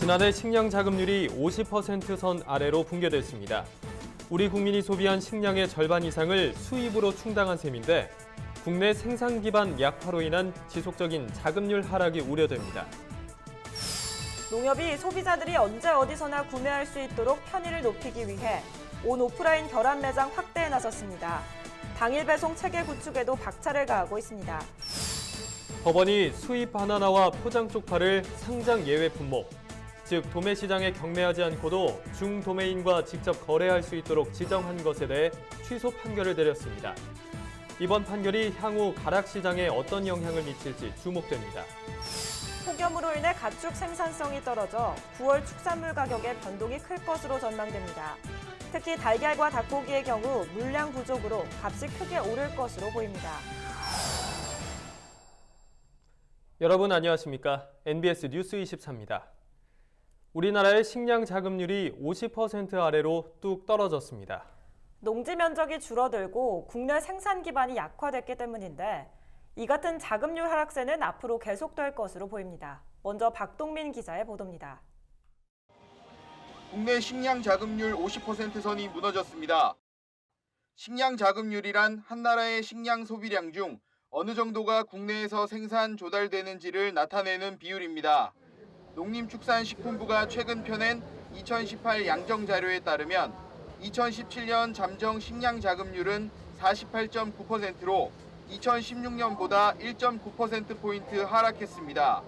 지난해 식량 자급률이 50%선 아래로 붕괴됐습니다. 우리 국민이 소비한 식량의 절반 이상을 수입으로 충당한 셈인데 국내 생산 기반 약화로 인한 지속적인 자급률 하락이 우려됩니다. 농협이 소비자들이 언제 어디서나 구매할 수 있도록 편의를 높이기 위해 온 오프라인 결합 매장 확대에 나섰습니다. 당일 배송 체계 구축에도 박차를 가하고 있습니다. 법원이 수입 바나나와 포장 쪽파를 상장 예외 품목, 즉 도매시장에 경매하지 않고도 중도매인과 직접 거래할 수 있도록 지정한 것에 대해 취소 판결을 내렸습니다. 이번 판결이 향후 가락시장에 어떤 영향을 미칠지 주목됩니다. 폭염으로 인해 가축 생산성이 떨어져 9월 축산물 가격의 변동이 클 것으로 전망됩니다. 특히 달걀과 닭고기의 경우 물량 부족으로 값이 크게 오를 것으로 보입니다. 여러분 안녕하십니까? NBS 뉴스 24입니다. 우리나라의 식량 자급률이 50% 아래로 뚝 떨어졌습니다. 농지 면적이 줄어들고 국내 생산 기반이 약화됐기 때문인데 이 같은 자급률 하락세는 앞으로 계속될 것으로 보입니다. 먼저 박동민 기자의 보도입니다. 국내 식량 자급률 50% 선이 무너졌습니다. 식량 자급률이란 한 나라의 식량 소비량 중 어느 정도가 국내에서 생산 조달되는지를 나타내는 비율입니다. 농림축산식품부가 최근 펴낸 2018 양정 자료에 따르면 2017년 잠정 식량 자급률은 48.9%로 2016년보다 1.9%포인트 하락했습니다.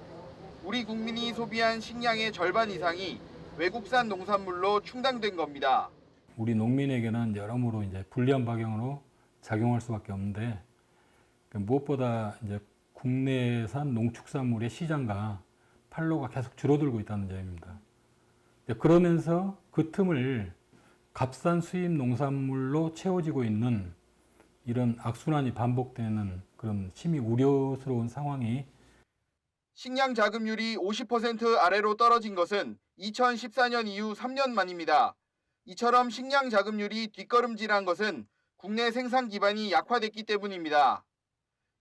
우리 국민이 소비한 식량의 절반 이상이 외국산 농산물로 충당된 겁니다. 우리 농민에게는 여러모로 이제 불리한 방향으로 작용할 수밖에 없는데 무엇보다 이제 국내산 농축산물의 시장과 판로가 계속 줄어들고 있다는 점입니다. 그러면서 그 틈을 값싼 수입 농산물로 채워지고 있는 이런 악순환이 반복되는 그런 심히 우려스러운 상황이 식량 자급률이 50% 아래로 떨어진 것은 2014년 이후 3년 만입니다. 이처럼 식량 자급률이 뒷걸음질한 것은 국내 생산 기반이 약화됐기 때문입니다.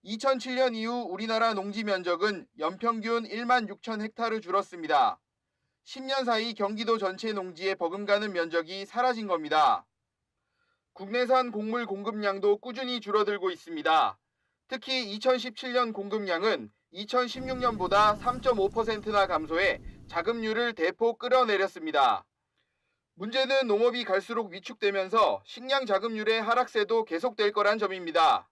2007년 이후 우리나라 농지 면적은 연평균 1만 6천 헥타르 줄었습니다. 10년 사이 경기도 전체 농지에 버금가는 면적이 사라진 겁니다. 국내산 곡물 공급량도 꾸준히 줄어들고 있습니다. 특히 2017년 공급량은 2016년보다 3.5%나 감소해 자급률을 대폭 끌어내렸습니다. 문제는 농업이 갈수록 위축되면서 식량 자급률의 하락세도 계속될 거란 점입니다.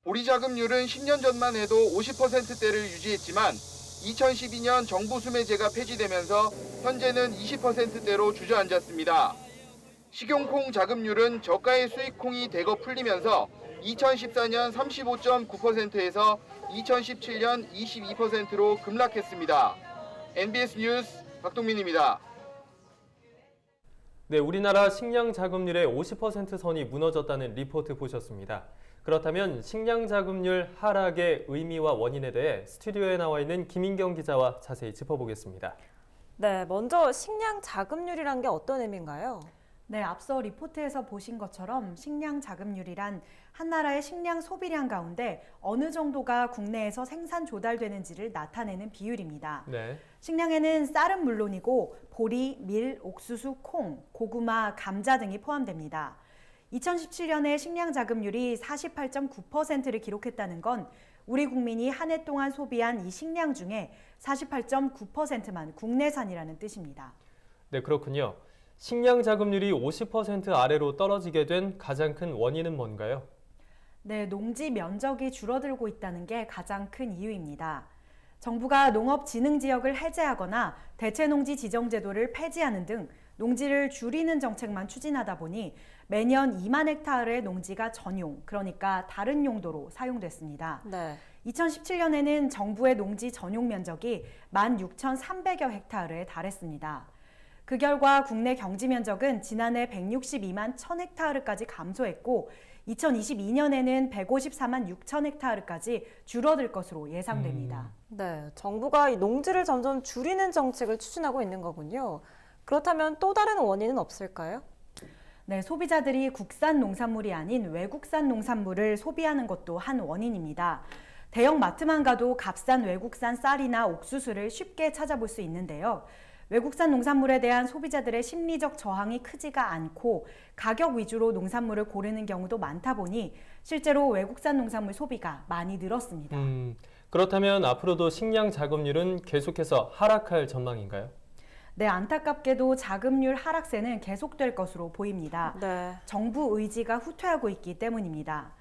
보리 자급률은 10년 전만 해도 50%대를 유지했지만 2012년 정부 수매제가 폐지되면서 현재는 20%대로 주저앉았습니다. 식용콩 자급률은 저가의 수입콩이 대거 풀리면서 2014년 35.9%에서 2017년 22%로 급락했습니다. NBS 뉴스 박동민입니다. 네, 우리나라 식량 자급률의 50% 선이 무너졌다는 리포트 보셨습니다. 그렇다면 식량 자급률 하락의 의미와 원인에 대해 스튜디오에 나와 있는 김인경 기자와 자세히 짚어보겠습니다. 네, 먼저 식량 자급률이란 게 어떤 의미인가요? 네, 앞서 리포트에서 보신 것처럼 식량 자급률이란 한 나라의 식량 소비량 가운데 어느 정도가 국내에서 생산 조달되는지를 나타내는 비율입니다. 네. 식량에는 쌀은 물론이고 보리, 밀, 옥수수, 콩, 고구마, 감자 등이 포함됩니다. 2017년에 식량 자급률이 48.9%를 기록했다는 건 우리 국민이 한 해 동안 소비한 이 식량 중에 48.9%만 국내산이라는 뜻입니다. 네, 그렇군요. 식량 자급률이 50% 아래로 떨어지게 된 가장 큰 원인은 뭔가요? 네, 농지 면적이 줄어들고 있다는 게 가장 큰 이유입니다. 정부가 농업진흥지역을 해제하거나 대체농지 지정제도를 폐지하는 등 농지를 줄이는 정책만 추진하다 보니 매년 2만 헥타르의 농지가 전용, 그러니까 다른 용도로 사용됐습니다. 네. 2017년에는 정부의 농지 전용 면적이 16,300여 헥타르에 달했습니다. 그 결과 국내 경지 면적은 지난해 162만 1천 헥타르까지 감소했고 2022년에는 154만 6천 헥타르까지 줄어들 것으로 예상됩니다. 네, 정부가 이 농지를 점점 줄이는 정책을 추진하고 있는 거군요. 그렇다면 또 다른 원인은 없을까요? 네, 소비자들이 국산 농산물이 아닌 외국산 농산물을 소비하는 것도 한 원인입니다. 대형 마트만 가도 값싼 외국산 쌀이나 옥수수를 쉽게 찾아볼 수 있는데요. 외국산 농산물에 대한 소비자들의 심리적 저항이 크지가 않고 가격 위주로 농산물을 고르는 경우도 많다 보니 실제로 외국산 농산물 소비가 많이 늘었습니다. 그렇다면 앞으로도 식량 자급률은 계속해서 하락할 전망인가요? 네, 안타깝게도 자급률 하락세는 계속될 것으로 보입니다. 네. 정부 의지가 후퇴하고 있기 때문입니다.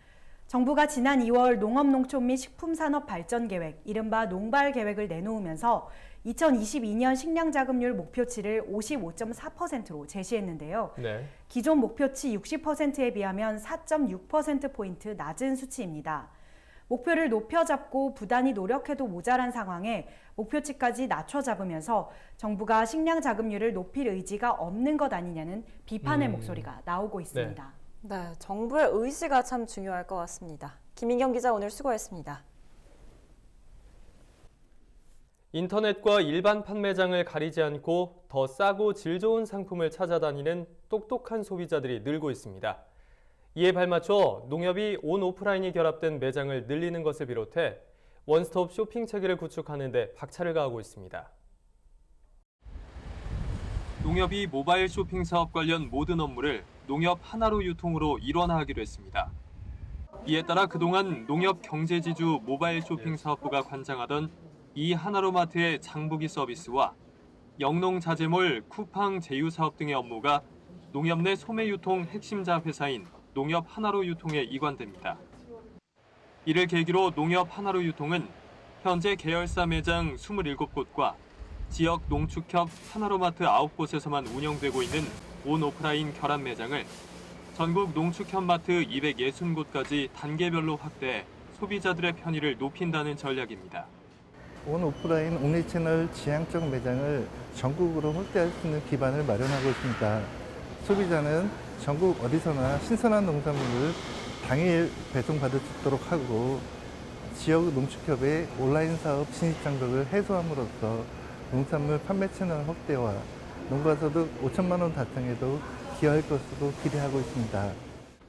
정부가 지난 2월 농업농촌 및 식품산업발전계획, 이른바 농발계획을 내놓으면서 2022년 식량자급률 목표치를 55.4%로 제시했는데요. 네. 기존 목표치 60%에 비하면 4.6%포인트 낮은 수치입니다. 목표를 높여 잡고 부단히 노력해도 모자란 상황에 목표치까지 낮춰 잡으면서 정부가 식량 자급률을 높일 의지가 없는 것 아니냐는 비판의 목소리가 나오고 있습니다. 네, 정부의 의지가 참 중요할 것 같습니다. 김인경 기자 오늘 수고했습니다. 인터넷과 일반 판매장을 가리지 않고 더 싸고 질 좋은 상품을 찾아다니는 똑똑한 소비자들이 늘고 있습니다. 이에 발맞춰 농협이 온 오프라인이 결합된 매장을 늘리는 것을 비롯해 원스톱 쇼핑 체계를 구축하는 데 박차를 가하고 있습니다. 농협이 모바일 쇼핑 사업 관련 모든 업무를 농협 하나로 유통으로 일원화하기로 했습니다. 이에 따라 그동안 농협 경제지주 모바일 쇼핑 사업부가 관장하던 이 하나로마트의 장보기 서비스와 영농자재몰, 쿠팡 제휴 사업 등의 업무가 농협 내 소매 유통 핵심자 회사인 농협 하나로 유통에 이관됩니다. 이를 계기로 농협 하나로 유통은 현재 계열사 매장 27곳과 지역 농축협 하나로마트 9곳에서만 운영되고 있는 온 오프라인 결합 매장을 전국 농축협 마트 260곳까지 단계별로 확대해 소비자들의 편의를 높인다는 전략입니다. 온 오프라인 옴니채널 지향적 매장을 전국으로 확대할 수 있는 기반을 마련하고 있습니다. 소비자는 전국 어디서나 신선한 농산물을 당일 배송받을 수 있도록 하고 지역 농축협의 온라인 사업 진입 장벽을 해소함으로써 농산물 판매 채널 확대와 농가소득 5천만 원 달성에도 기여할 것으로 기대하고 있습니다.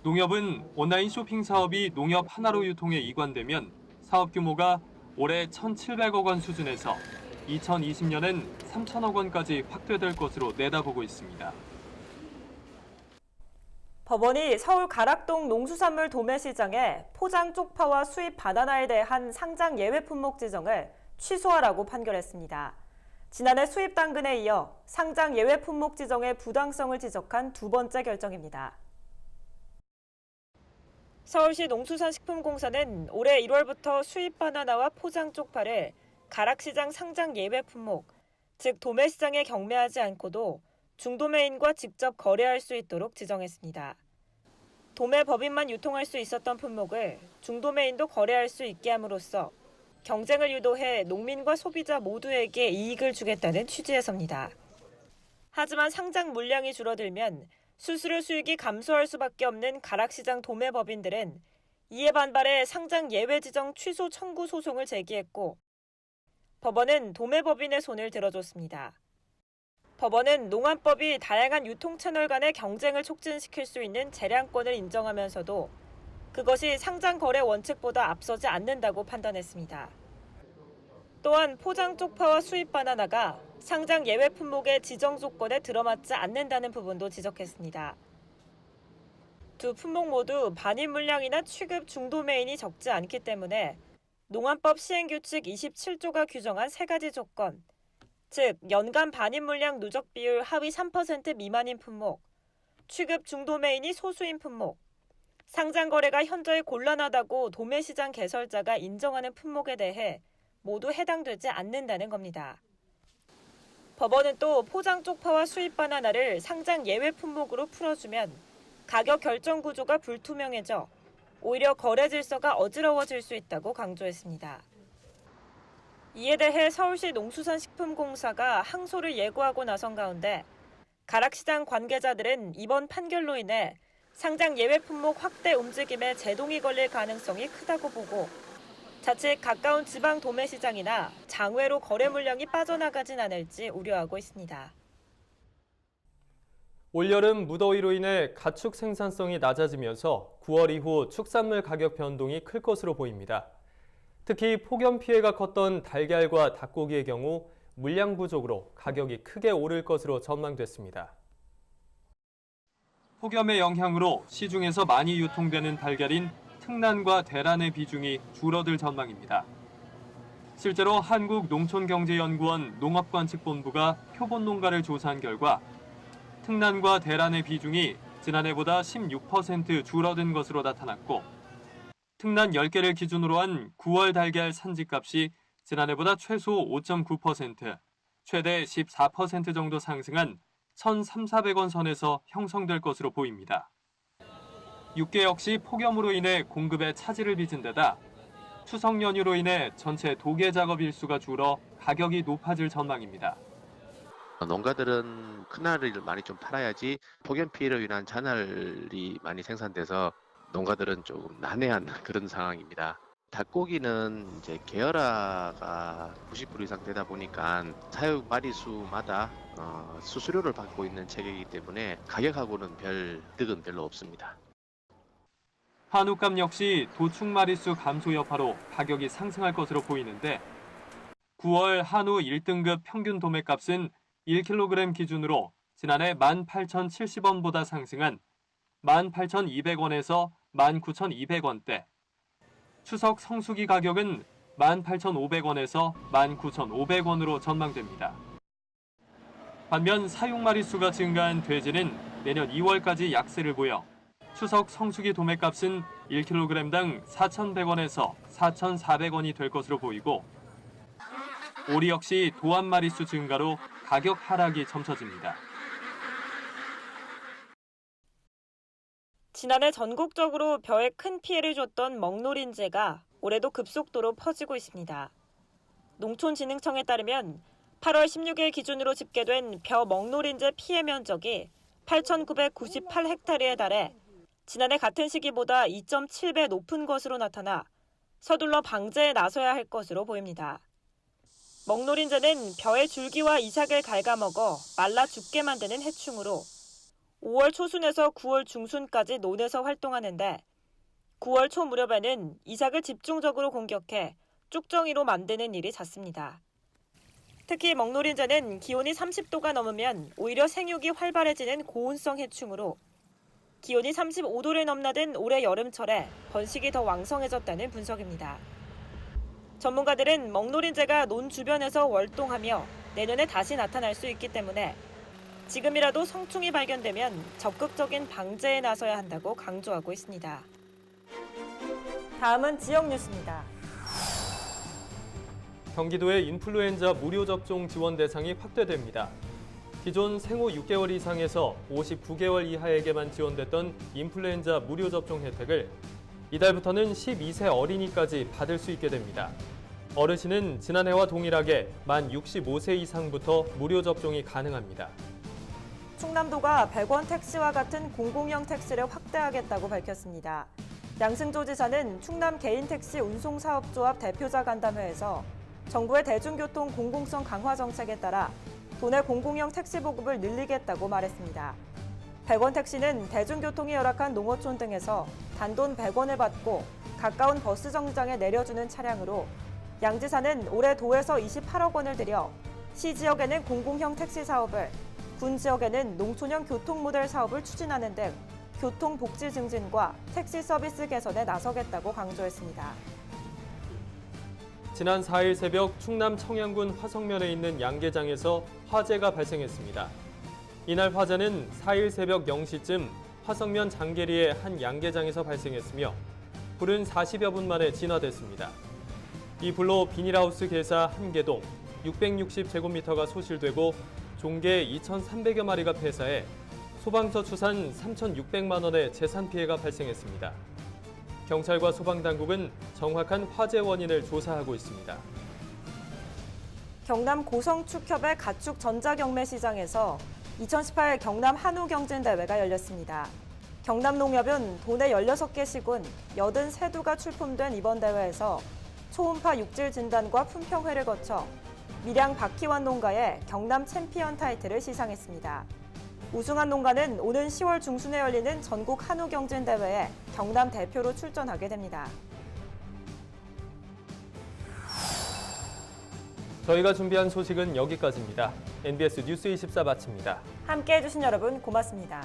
농협은 온라인 쇼핑 사업이 농협 하나로 유통에 이관되면 사업 규모가 올해 1,700억 원 수준에서 2020년엔 3천억 원까지 확대될 것으로 내다보고 있습니다. 법원이 서울 가락동 농수산물 도매시장에 포장 쪽파와 수입 바나나에 대한 상장 예외 품목 지정을 취소하라고 판결했습니다. 지난해 수입 당근에 이어 상장 예외 품목 지정의 부당성을 지적한 두 번째 결정입니다. 서울시 농수산식품공사는 올해 1월부터 수입 바나나와 포장 쪽파를 가락시장 상장 예외 품목, 즉 도매시장에 경매하지 않고도 중도매인과 직접 거래할 수 있도록 지정했습니다. 도매법인만 유통할 수 있었던 품목을 중도매인도 거래할 수 있게 함으로써 경쟁을 유도해 농민과 소비자 모두에게 이익을 주겠다는 취지에서입니다. 하지만 상장 물량이 줄어들면 수수료 수익이 감소할 수밖에 없는 가락시장 도매법인들은 이에 반발해 상장 예외 지정 취소 청구 소송을 제기했고 법원은 도매법인의 손을 들어줬습니다. 법원은 농안법이 다양한 유통 채널 간의 경쟁을 촉진시킬 수 있는 재량권을 인정하면서도 그것이 상장 거래 원칙보다 앞서지 않는다고 판단했습니다. 또한 포장 쪽파와 수입 바나나가 상장 예외 품목의 지정 조건에 들어맞지 않는다는 부분도 지적했습니다. 두 품목 모두 반입 물량이나 취급 중도매인이 적지 않기 때문에 농안법 시행규칙 27조가 규정한 세 가지 조건, 즉 연간 반입 물량 누적 비율 하위 3% 미만인 품목, 취급 중도매인이 소수인 품목, 상장 거래가 현저히 곤란하다고 도매시장 개설자가 인정하는 품목에 대해 모두 해당되지 않는다는 겁니다. 법원은 또 포장 쪽파와 수입 바나나를 상장 예외 품목으로 풀어주면 가격 결정 구조가 불투명해져 오히려 거래 질서가 어지러워질 수 있다고 강조했습니다. 이에 대해 서울시 농수산식품공사가 항소를 예고하고 나선 가운데 가락시장 관계자들은 이번 판결로 인해 상장 예외 품목 확대 움직임에 제동이 걸릴 가능성이 크다고 보고 자칫 가까운 지방 도매시장이나 장외로 거래 물량이 빠져나가진 않을지 우려하고 있습니다. 올여름 무더위로 인해 가축 생산성이 낮아지면서 9월 이후 축산물 가격 변동이 클 것으로 보입니다. 특히 폭염 피해가 컸던 달걀과 닭고기의 경우 물량 부족으로 가격이 크게 오를 것으로 전망됐습니다. 폭염의 영향으로 시중에서 많이 유통되는 달걀인 특란과 대란의 비중이 줄어들 전망입니다. 실제로 한국농촌경제연구원 농업관측본부가 표본 농가를 조사한 결과 특란과 대란의 비중이 지난해보다 16% 줄어든 것으로 나타났고 특란 10개를 기준으로 한 9월 달걀 산지값이 지난해보다 최소 5.9%, 최대 14% 정도 상승한 1,300~1,400원 선에서 형성될 것으로 보입니다. 육계 역시 폭염으로 인해 공급에 차질을 빚은 데다 추석 연휴로 인해 전체 도계 작업 일수가 줄어 가격이 높아질 전망입니다. 농가들은 큰 알을 많이 좀 팔아야지 폭염 피해로 인한 잔알이 많이 생산돼서 농가들은 조금 난해한 그런 상황입니다. 닭고기는 이제 계열화가 90% 이상 되다 보니까 사육 마리수마다 수수료를 받고 있는 체계이기 때문에 가격하고는 별 득은 별로 없습니다. 한우값 역시 도축 마리수 감소 여파로 가격이 상승할 것으로 보이는데 9월 한우 1등급 평균 도매값은 1kg 기준으로 지난해 18,070원보다 상승한 18,200원에서 19,200원대, 추석 성수기 가격은 18,500원에서 19,500원으로 전망됩니다. 반면 사육 마리수가 증가한 돼지는 내년 2월까지 약세를 보여 추석 성수기 도매값은 1kg당 4,100원에서 4,400원이 될 것으로 보이고 오리 역시 도안 마리수 증가로 가격 하락이 점쳐집니다. 지난해 전국적으로 벼에 큰 피해를 줬던 먹노린재가 올해도 급속도로 퍼지고 있습니다. 농촌진흥청에 따르면 8월 16일 기준으로 집계된 벼 먹노린재 피해 면적이 8,998헥타르에 달해 지난해 같은 시기보다 2.7배 높은 것으로 나타나 서둘러 방제에 나서야 할 것으로 보입니다. 먹노린재는 벼의 줄기와 이삭을 갉아먹어 말라 죽게 만드는 해충으로 5월 초순에서 9월 중순까지 논에서 활동하는데 9월 초 무렵에는 이삭을 집중적으로 공격해 쭉정이로 만드는 일이 잦습니다. 특히 먹노린재는 기온이 30도가 넘으면 오히려 생육이 활발해지는 고온성 해충으로 기온이 35도를 넘나든 올해 여름철에 번식이 더 왕성해졌다는 분석입니다. 전문가들은 먹노린재가 논 주변에서 월동하며 내년에 다시 나타날 수 있기 때문에 지금이라도 성충이 발견되면 적극적인 방제에 나서야 한다고 강조하고 있습니다. 다음은 지역 뉴스입니다. 경기도의 인플루엔자 무료 접종 지원 대상이 확대됩니다. 기존 생후 6개월 이상에서 59개월 이하에게만 지원됐던 인플루엔자 무료 접종 혜택을 이달부터는 12세 어린이까지 받을 수 있게 됩니다. 어르신은 지난해와 동일하게 만 65세 이상부터 무료 접종이 가능합니다. 충남도가 100원 택시와 같은 공공형 택시를 확대하겠다고 밝혔습니다. 양승조 지사는 충남 개인택시 운송사업조합 대표자 간담회에서 정부의 대중교통 공공성 강화 정책에 따라 도내 공공형 택시 보급을 늘리겠다고 말했습니다. 100원 택시는 대중교통이 열악한 농어촌 등에서 단돈 100원을 받고 가까운 버스 정류장에 내려주는 차량으로 양 지사는 올해 도에서 28억 원을 들여 시 지역에는 공공형 택시 사업을, 군 지역에는 농촌형 교통 모델 사업을 추진하는 등 교통 복지 증진과 택시 서비스 개선에 나서겠다고 강조했습니다. 지난 4일 새벽 충남 청양군 화성면에 있는 양계장에서 화재가 발생했습니다. 이날 화재는 4일 새벽 0시쯤 화성면 장계리의 한 양계장에서 발생했으며 불은 40여 분 만에 진화됐습니다. 이 불로 비닐하우스 개사 1개동 660제곱미터가 소실되고 종개 2,300여 마리가 폐사해 소방서 추산 3,600만 원의 재산 피해가 발생했습니다. 경찰과 소방당국은 정확한 화재 원인을 조사하고 있습니다. 경남 고성축협의 가축 전자경매시장에서 2018 경남 한우경진대회가 열렸습니다. 경남농협은 도내 16개 시군 83두가 출품된 이번 대회에서 초음파 육질 진단과 품평회를 거쳐 밀양 박희환 농가의 경남 챔피언 타이틀을 시상했습니다. 우승한 농가는 오는 10월 중순에 열리는 전국 한우경진대회에 경남 대표로 출전하게 됩니다. 저희가 준비한 소식은 여기까지입니다. NBS 뉴스 24 마칩니다. 함께해 주신 여러분 고맙습니다.